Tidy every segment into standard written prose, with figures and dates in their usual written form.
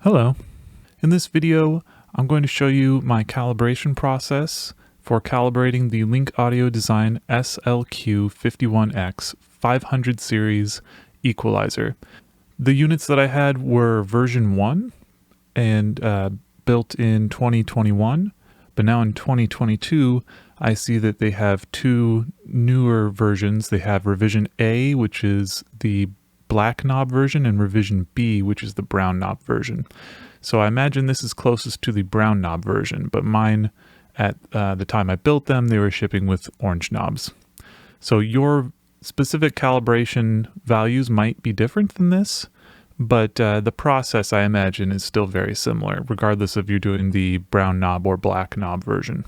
Hello. In this video, I'm going to show you my calibration process for calibrating the Link Audio Design SLQ51X 500 series equalizer. The units that I had were version 1 and built in 2021, but now in 2022, I see that they have two newer versions. They have revision A, which is the black knob version, and revision B, which is the brown knob version. So I imagine this is closest to the brown knob version, but mine, at the time I built them, they were shipping with orange knobs. So your specific calibration values might be different than this, but the process, I imagine, is still very similar, regardless if you're doing the brown knob or black knob version.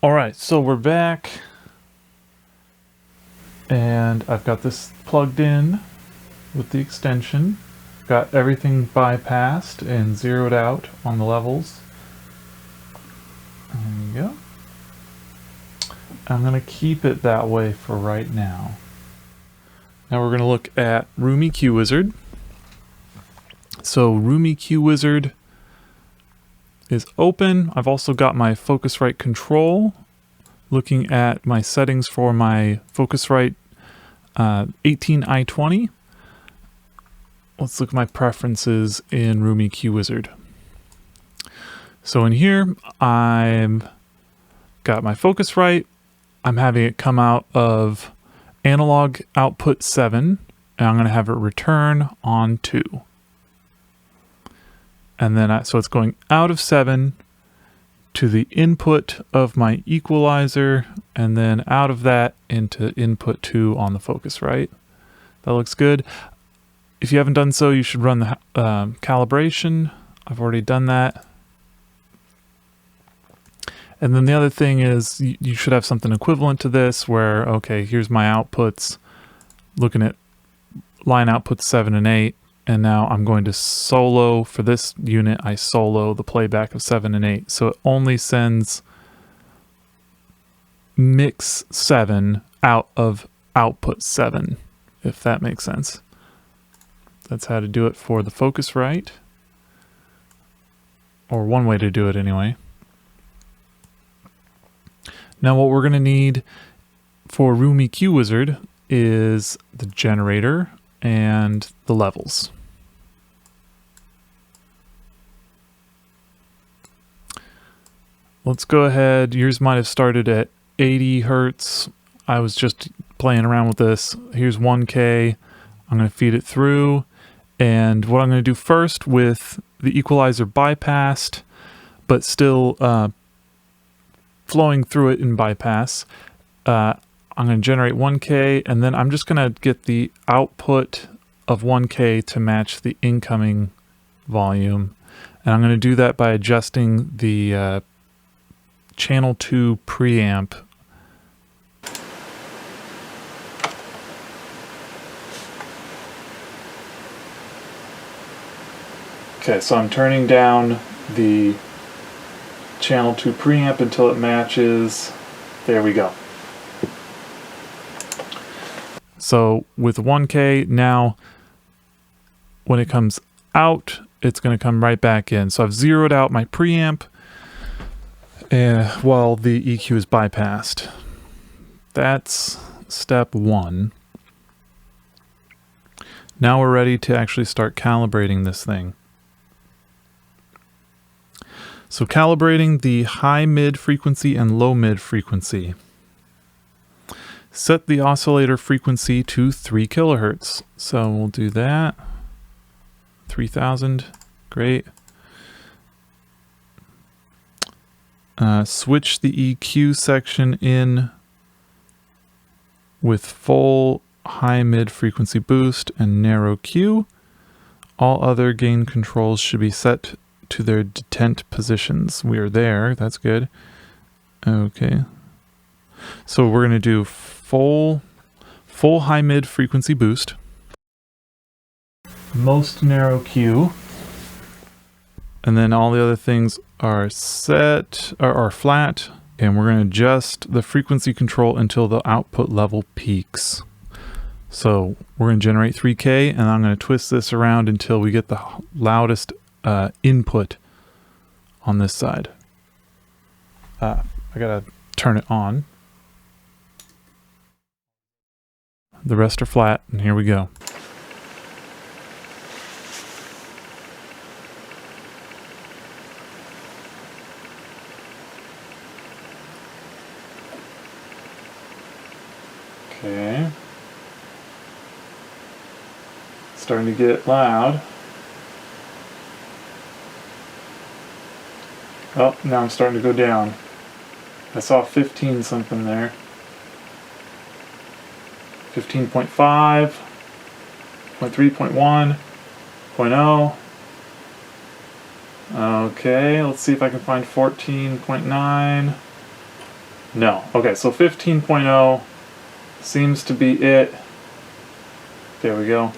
All right, so we're back. And I've got this plugged in with the extension. Got everything bypassed and zeroed out on the levels. There you go. I'm going to keep it that way for right now. Now we're going to look at Room EQ Wizard. So Room EQ Wizard is open. I've also got my Focusrite control. Looking at my settings for my Focusrite 18i20. Let's look at my preferences in Room EQ Wizard. So in here, I've got my Focusrite. I'm having it come out of analog output 7, and I'm going to have it return on 2. And then, so it's going out of 7 to the input of my equalizer, and then out of that into input 2 on the Focusrite. That looks good. If you haven't done so, you should run the calibration. I've already done that. And then the other thing is you should have something equivalent to this where, okay, here's my outputs, looking at line outputs 7 and 8. And now I'm going to solo, for this unit, I solo the playback of 7 and 8. So it only sends mix 7 out of output 7, if that makes sense. That's how to do it for the Focusrite, or one way to do it anyway. Now what we're going to need for Room EQ Wizard is the generator and the levels. Let's go ahead. Yours might have started at 80 Hertz. I was just playing around with this. Here's 1K. I'm going to feed it through. And what I'm going to do first, with the equalizer bypassed, but still flowing through it in bypass, I'm going to generate 1K, and then I'm just going to get the output of 1K to match the incoming volume. And I'm going to do that by adjusting the channel 2 preamp. Okay, so I'm turning down the channel 2 preamp until it matches. There we go. So with 1K, now when it comes out, it's going to come right back in. So I've zeroed out my preamp while the EQ is bypassed. That's step 1. Now we're ready to actually start calibrating this thing. So calibrating the high mid frequency and low mid frequency. Set the oscillator frequency to 3 kilohertz. So we'll do that. 3000, great. Switch the EQ section in with full high mid frequency boost and narrow Q. All other gain controls should be set to their detent positions. We are there, that's good. Okay. So we're going to do full high mid frequency boost, most narrow Q, and then all the other things are set or are flat, and we're going to adjust the frequency control until the output level peaks. So we're going to generate 3K, and I'm going to twist this around until we get the loudest input on this side. I got to turn it on. The rest are flat, and here we go. Okay. Starting to get loud. Oh, now I'm starting to go down. I saw 15 something there. 15.5, 0.3, 0.1, 0.0. Okay, let's see if I can find 14.9. No. Okay, so 15.0 seems to be it. There we go.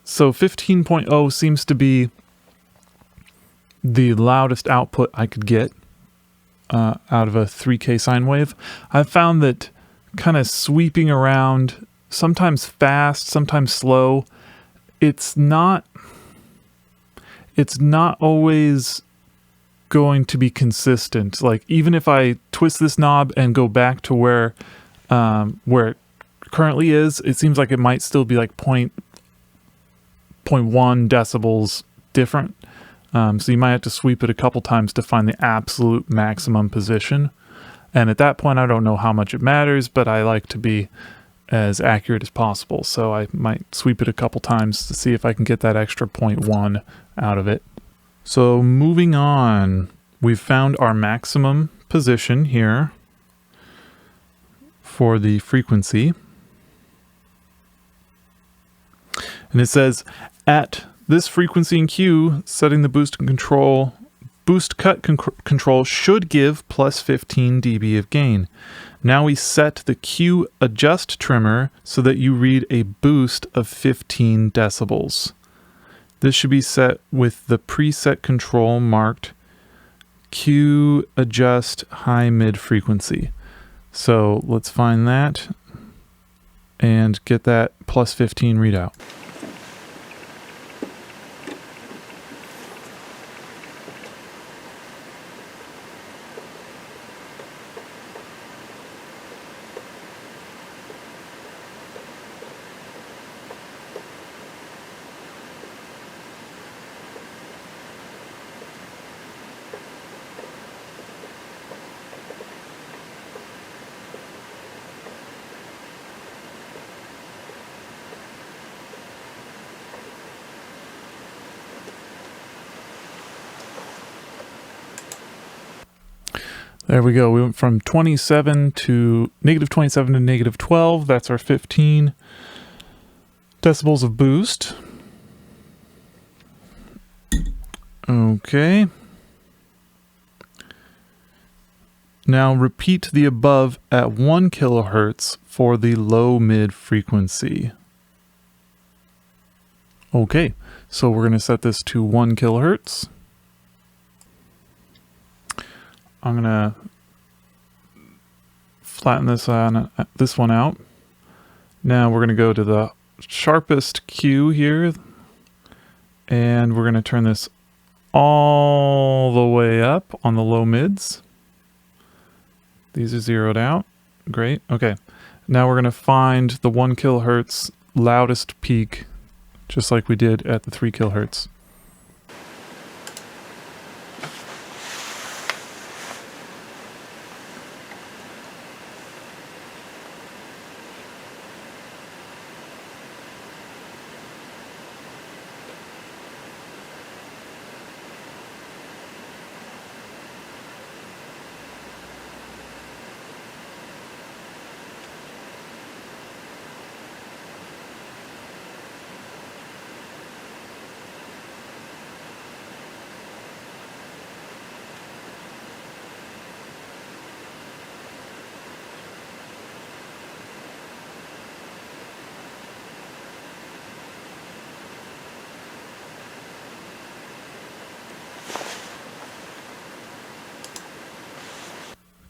So 15.0 seems to be the loudest output I could get out of a 3K sine wave. I've found that kind of sweeping around, sometimes fast, sometimes slow, it's not always going to be consistent. Like, even if I twist this knob and go back to where it currently is, it seems like it might still be like 0.1 decibels different. So you might have to sweep it a couple times to find the absolute maximum position. And at that point, I don't know how much it matters, but I like to be as accurate as possible. So I might sweep it a couple times to see if I can get that extra 0.1 out of it. So moving on, we've found our maximum position here for the frequency. And it says, at this frequency and Q, setting the boost cut control should give plus 15 dB of gain. Now we set the Q adjust trimmer so that you read a boost of 15 decibels. This should be set with the preset control marked Q adjust high mid frequency. So let's find that and get that plus 15 readout. There we go. We went from 27 to -27 to -12. That's our 15 decibels of boost. Okay. Now repeat the above at 1 kilohertz for the low mid frequency. Okay, so we're going to set this to 1 kilohertz. I'm going to flatten this one out. Now we're going to go to the sharpest Q here, and we're going to turn this all the way up on the low mids. These are zeroed out. Great. Okay. Now we're going to find the 1 kilohertz loudest peak, just like we did at the 3 kilohertz.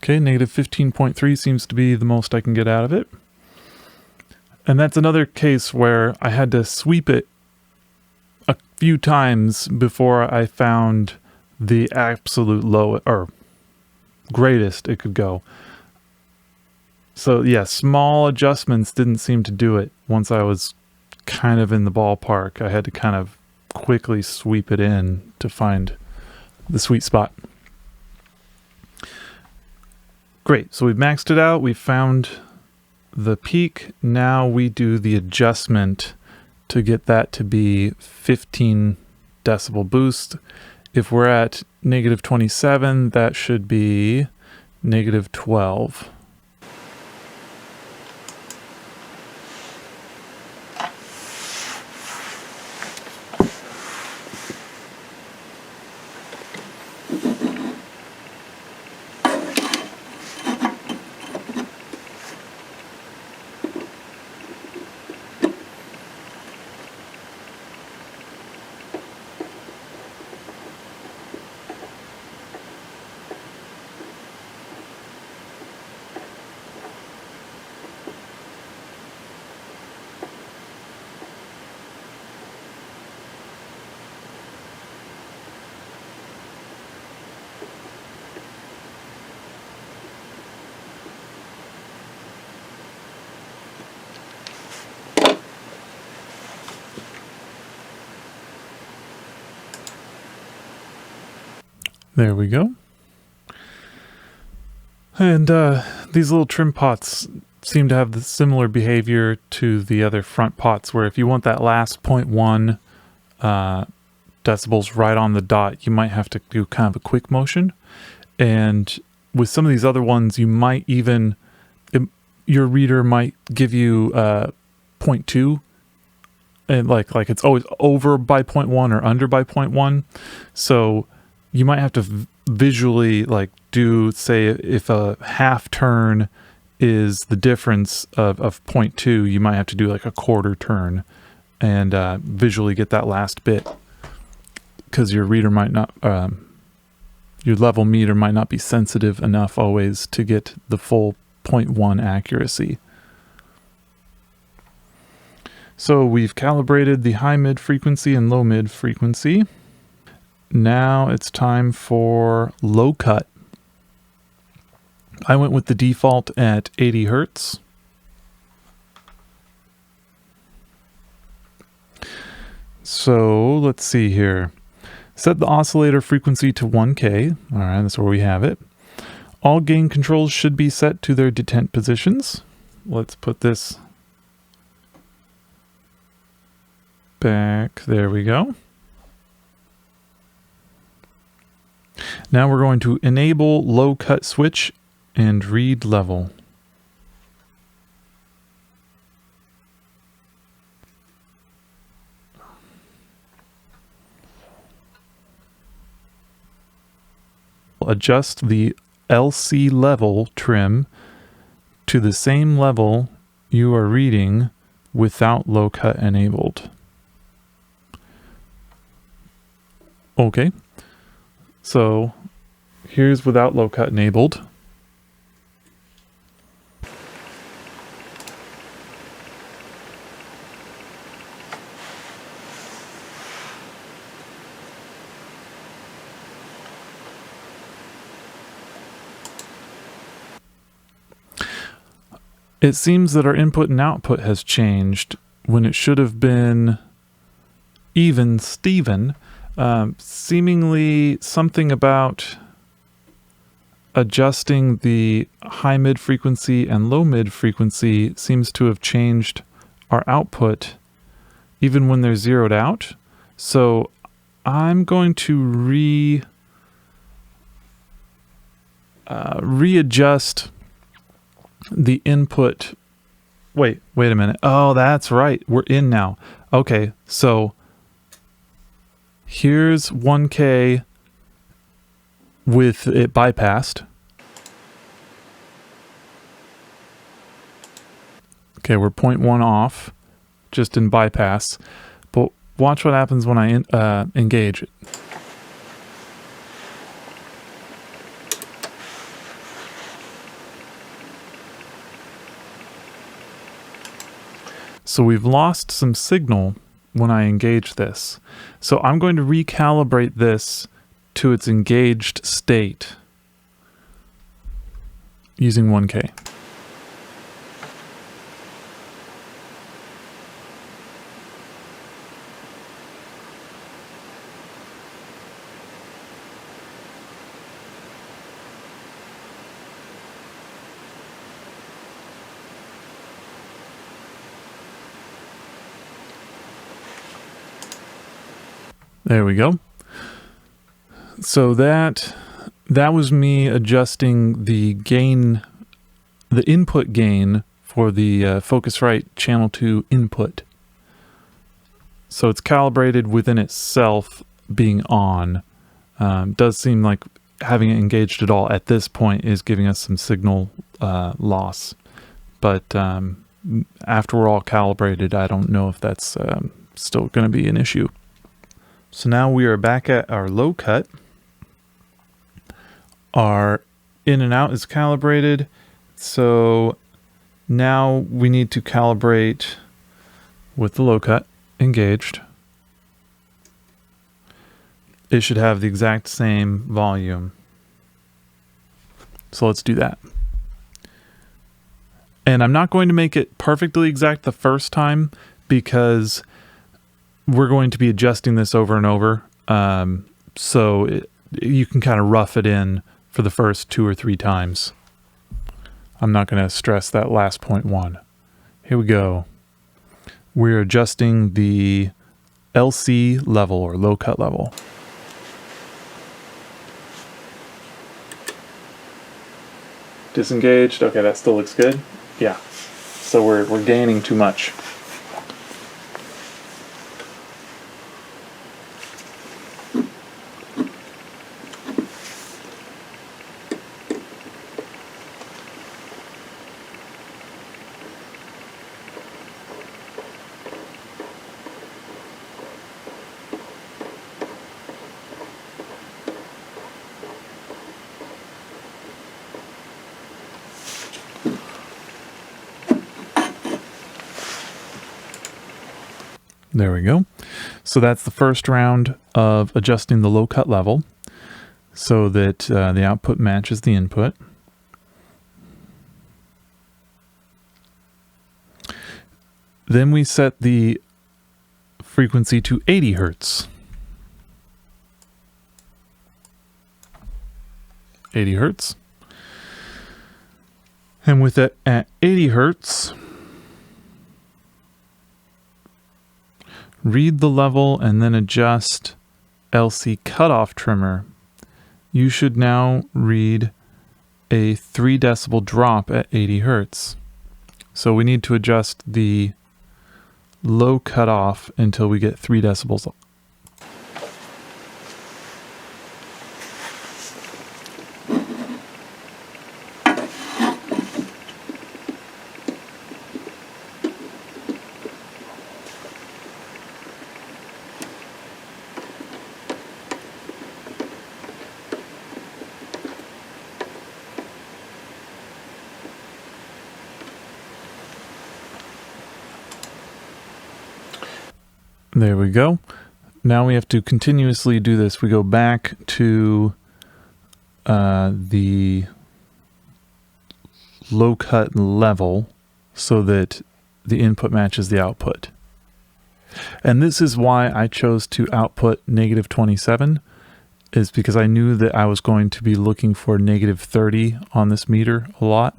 Okay, negative 15.3 seems to be the most I can get out of it. And that's another case where I had to sweep it a few times before I found the absolute low or greatest it could go. So yeah, small adjustments didn't seem to do it. Once I was kind of in the ballpark, I had to kind of quickly sweep it in to find the sweet spot. Great, so we've maxed it out, we've found the peak. Now we do the adjustment to get that to be 15 decibel boost. If we're at negative 27, that should be negative 12. There we go. And these little trim pots seem to have the similar behavior to the other front pots, where if you want that last 0.1 decibels right on the dot, you might have to do kind of a quick motion. And with some of these other ones, you might even, your reader might give you 0.2, and like it's always over by 0.1 or under by 0.1. So you might have to visually like do, say, if a half turn is the difference of 0.2, you might have to do like a quarter turn and visually get that last bit, because your reader might not, your level meter might not be sensitive enough always to get the full 0.1 accuracy. So we've calibrated the high mid frequency and low mid frequency. Now it's time for low cut. I went with the default at 80 Hertz. So let's see here. Set the oscillator frequency to 1K. All right, that's where we have it. All gain controls should be set to their detent positions. Let's put this back. There we go. Now we're going to enable low cut switch and read level. Adjust the LC level trim to the same level you are reading without low cut enabled. Okay. So here's without low cut enabled. It seems that our input and output has changed when it should have been even Steven. Seemingly something about adjusting the high mid frequency and low mid frequency seems to have changed our output even when they're zeroed out. So I'm going to readjust the input. Wait a minute. Oh, that's right. We're in now. Okay, so here's 1K with it bypassed. Okay, we're 0.1 off, just in bypass. But watch what happens when I engage it. So we've lost some signal when I engage this. So I'm going to recalibrate this to its engaged state using 1K. There we go. So that was me adjusting the gain, the input gain for the Focusrite Channel 2 input. So it's calibrated within itself being on. Does seem like having it engaged at all at this point is giving us some signal loss. But after we're all calibrated, I don't know if that's still going to be an issue. So now we are back at our low cut. Our in and out is calibrated. So now we need to calibrate with the low cut engaged. It should have the exact same volume. So let's do that. And I'm not going to make it perfectly exact the first time because we're going to be adjusting this over and over. So you can kind of rough it in for the first 2 or 3 times. I'm not going to stress that last 0.1. Here we go. We're adjusting the LC level or low cut level. Disengaged. Okay, that still looks good. Yeah. So we're gaining too much. There we go. So that's the first round of adjusting the low cut level so that the output matches the input. Then we set the frequency to 80 hertz. 80 hertz. And with it at 80 hertz, read the level and then adjust LC cutoff trimmer. You should now read a 3 decibel drop at 80 hertz. So we need to adjust the low cutoff until we get 3 decibels. There we go. Now we have to continuously do this. We go back to the low cut level so that the input matches the output. And this is why I chose to output -27, is because I knew that I was going to be looking for -30 on this meter a lot.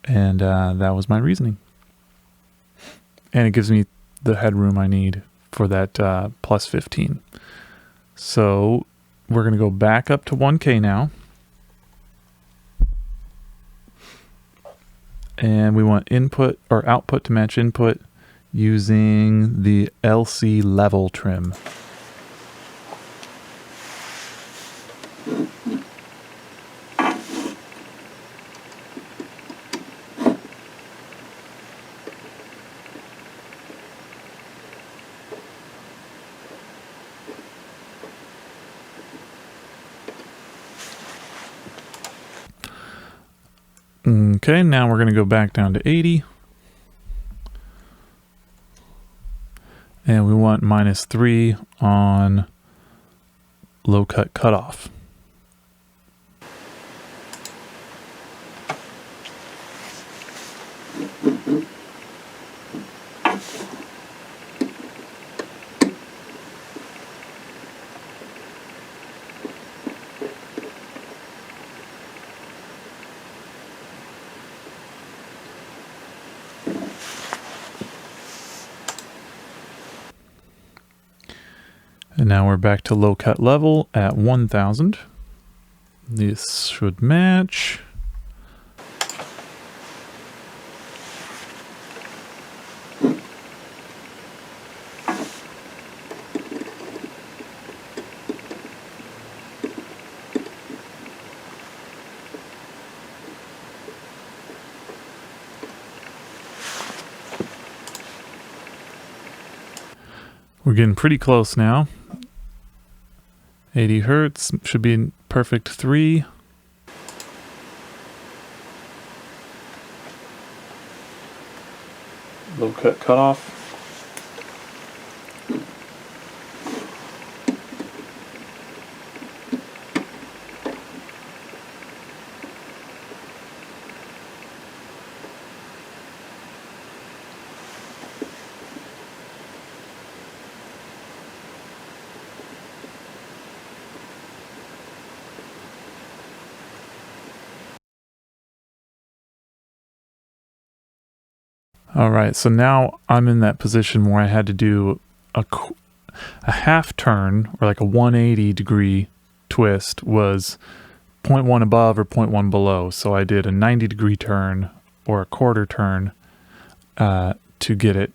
And that was my reasoning. And it gives me the headroom I need for that plus 15. So we're going to go back up to 1K now. And we want input or output to match input using the LC level trim. Okay, now we're going to go back down to 80. And we want -3 on low cut cutoff. And now we're back to low cut level at 1000. This should match. We're getting pretty close now. 80 hertz should be in perfect 3. Low cut cutoff. All right, so now I'm in that position where I had to do a half turn, or like a 180 degree twist, was 0.1 above or 0.1 below. So I did a 90 degree turn or a quarter turn to get it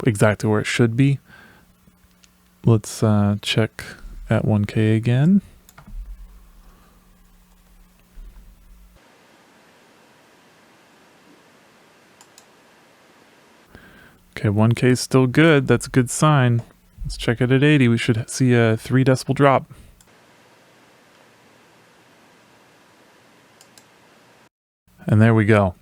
exactly where it should be. Let's check at 1K again. Okay, 1K is still good. That's a good sign. Let's check it at 80. We should see a 3 decibel drop. And there we go.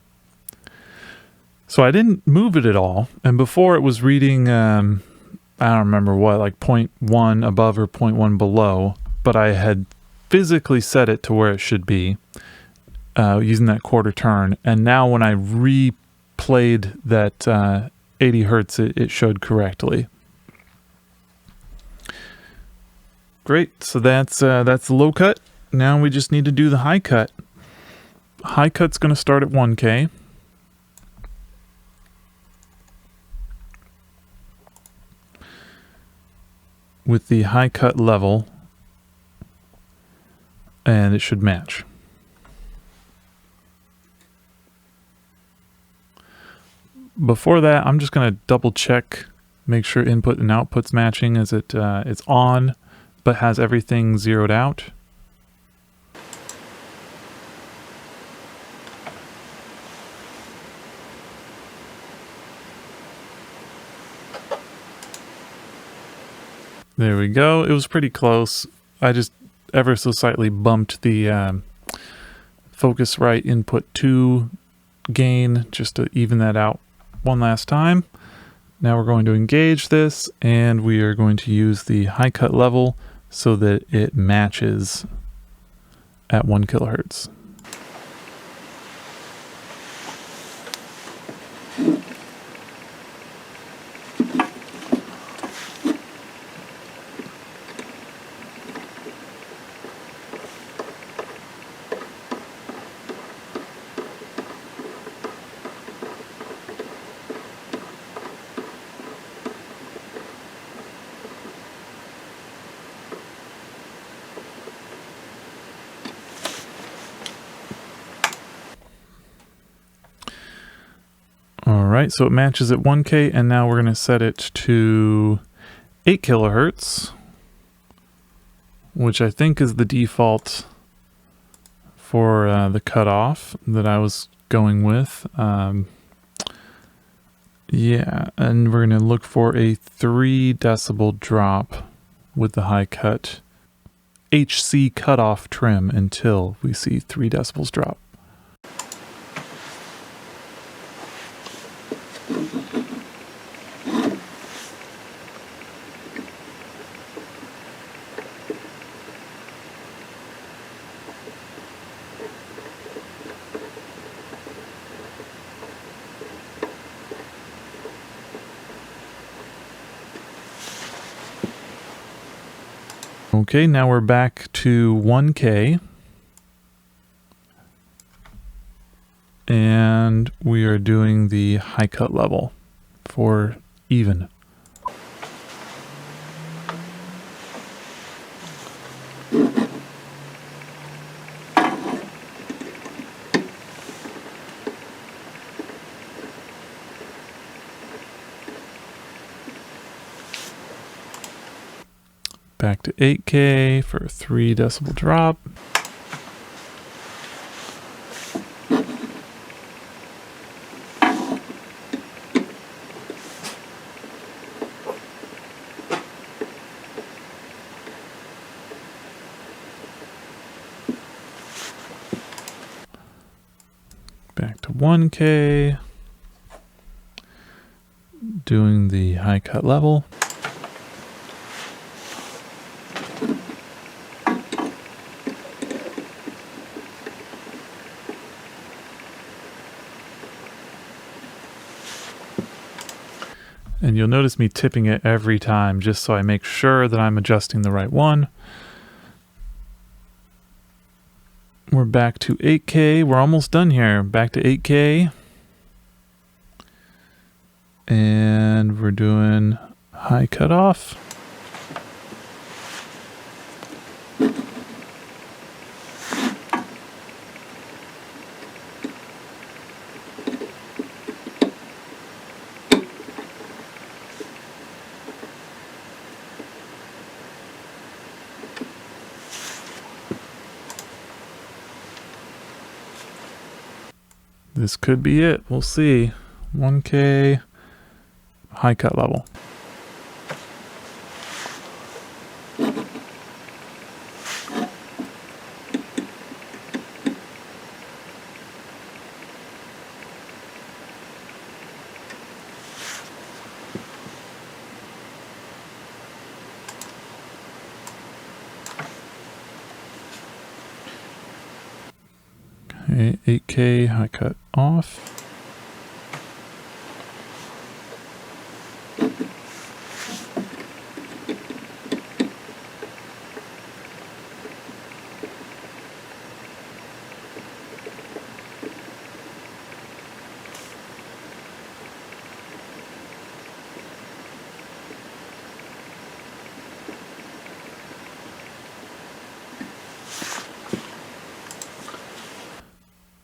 So I didn't move it at all. And before it was reading, I don't remember what, like 0.1 above or 0.1 below. But I had physically set it to where it should be using that quarter turn. And now when I replayed that 80 hertz, it showed correctly. Great, so that's the low cut. Now we just need to do the high cut. High cut's going to start at 1K. With the high cut level, and it should match. Before that, I'm just going to double check, make sure input and output's matching as it's on, but has everything zeroed out. There we go. It was pretty close. I just ever so slightly bumped the Focusrite input 2 gain just to even that out one last time. Now we're going to engage this, and we are going to use the high cut level so that it matches at 1 kilohertz. Alright, so it matches at 1K, and now we're going to set it to 8 kilohertz, which I think is the default for the cutoff that I was going with. Yeah, and we're going to look for a 3 decibel drop with the high cut HC cutoff trim until we see 3 decibels drop. Okay, now we're back to 1K. And we are doing the high cut level for even. Back to 8K for a 3 decibel drop. Back to 1K. Doing the high cut level. And you'll notice me tipping it every time just so I make sure that I'm adjusting the right one. We're back to 8K. We're almost done here. Back to 8K. And we're doing high cut off. This could be it. We'll see. 1K high cut level. Okay, 8K high cut off.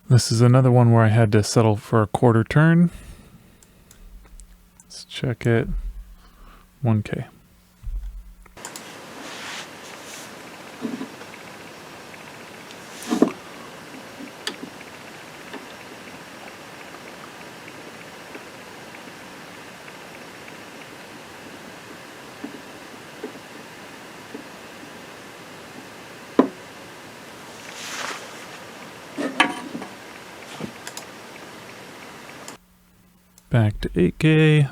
This is another one where I had to settle for a quarter turn. Let's check it. 1K. Back to 8K.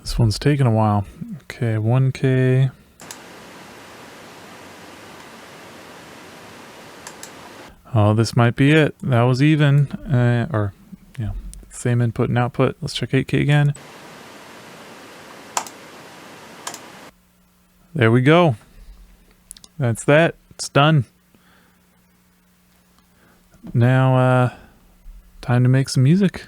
This one's taking a while. Okay, 1K. Oh, this might be it. That was even. Or, yeah, same input and output. Let's check 8K again. There we go. That's that. It's done. Now, time to make some music.